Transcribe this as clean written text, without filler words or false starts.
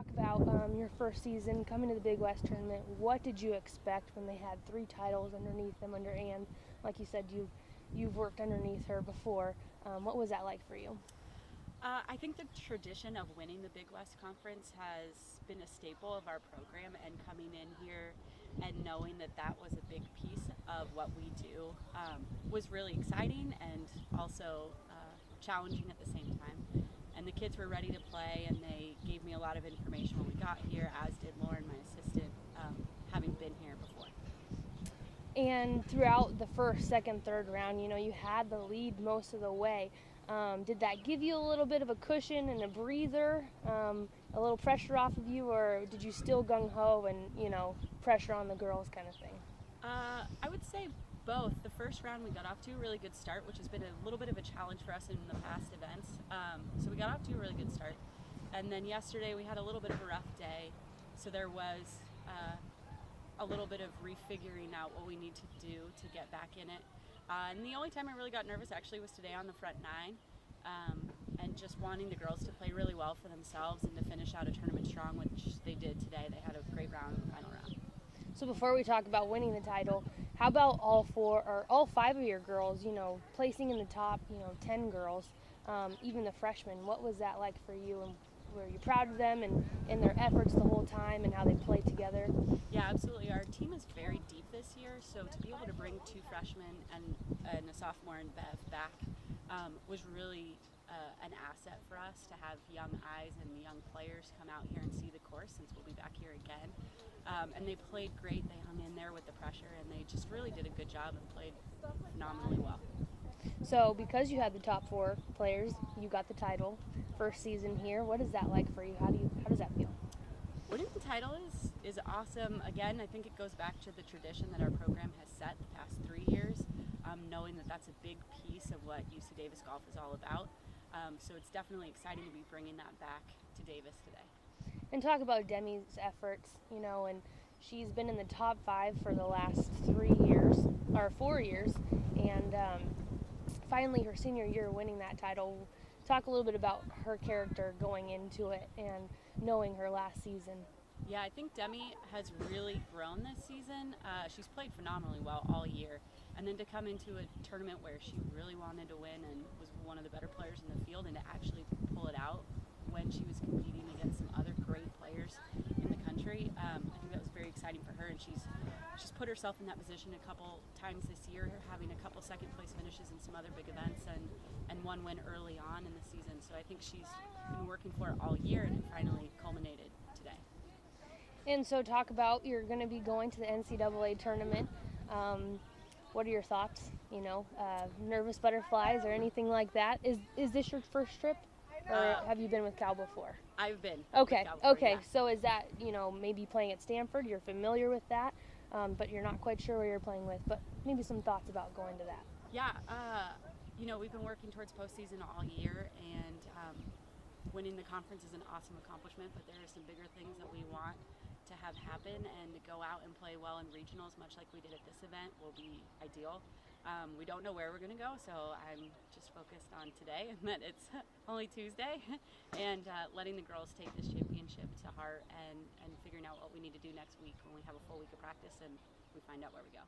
Talk about your first season coming to the Big West tournament. What did you expect when they had 3 titles underneath them under Ann? Like you said, you've worked underneath her before. What was that like for you? I think the tradition of winning the Big West Conference has been a staple of our program, and coming in here and knowing that that was a big piece of what we do was really exciting and also challenging at the same time. And the kids were ready to play, and they gave me a lot of information when we got here, as did Lauren, my assistant, having been here before. And throughout the first, second, third round, you had the lead most of the way. Did that give you a little bit of a cushion and a breather, a little pressure off of you, or did you still gung-ho and, pressure on the girls kind of thing? I would say both. The first round we got off to a really good start, which has been a little bit of a challenge for us in the past events. So we got off to a really good start. And then yesterday we had a little bit of a rough day, so there was a little bit of refiguring out what we need to do to get back in it. And the only time I really got nervous actually was today on the front 9, and just wanting the girls to play really well for themselves and to finish out a tournament strong, which they did today. They had a great round in the final round. So before we talk about winning the title, how about all 5 of your girls, placing in the top, 10 girls, even the freshmen? What was that like for you, and were you proud of them and their efforts the whole time and how they played together? Yeah, absolutely. Our team is very deep this year, so to be able to bring 2 freshmen and a sophomore in Bev back was really an asset for us to have young eyes and young players come out here and see the course, since we'll be back here again. And they played great. They hung in there with the pressure, and they just really did a good job and played phenomenally well. So because you had the top 4 players, you got the title, first season here. What is that like for you? How does that feel? Winning the title is awesome. Again, I think it goes back to the tradition that our program has set the past 3 years, knowing that that's a big piece of what UC Davis golf is all about. So it's definitely exciting to be bringing that back to Davis today. And talk about Demi's efforts, and she's been in the top 5 for the last 4 years, and finally her senior year winning that title. Talk a little bit about her character going into it and knowing her last season. Yeah, I think Demi has really grown this season. She's played phenomenally well all year. And then to come into a tournament where she really wanted to win and was one of the better players in the field, and to actually pull it out when she was competing against some other great players in the country, I think that was very exciting for her. And she's put herself in that position a couple times this year, having a couple second place finishes in some other big events and one win early on in the season. So I think she's been working for it all year, and it finally culminated today. And so talk about, you're going to be going to the NCAA tournament. What are your thoughts? Nervous butterflies or anything like that? Is this your first trip, or have you been with Cal before? I've been. Okay. With Cal before, Okay. Yeah. So is that, maybe playing at Stanford? You're familiar with that, but you're not quite sure where you're playing with. But maybe some thoughts about going to that. Yeah. We've been working towards postseason all year, and winning the conference is an awesome accomplishment, but there are some bigger things that we want to have happen, and to go out and play well in regionals, much like we did at this event, will be ideal. We don't know where we're going to go, so I'm just focused on today, and that it's only Tuesday, and letting the girls take this championship to heart, and figuring out what we need to do next week when we have a full week of practice and we find out where we go.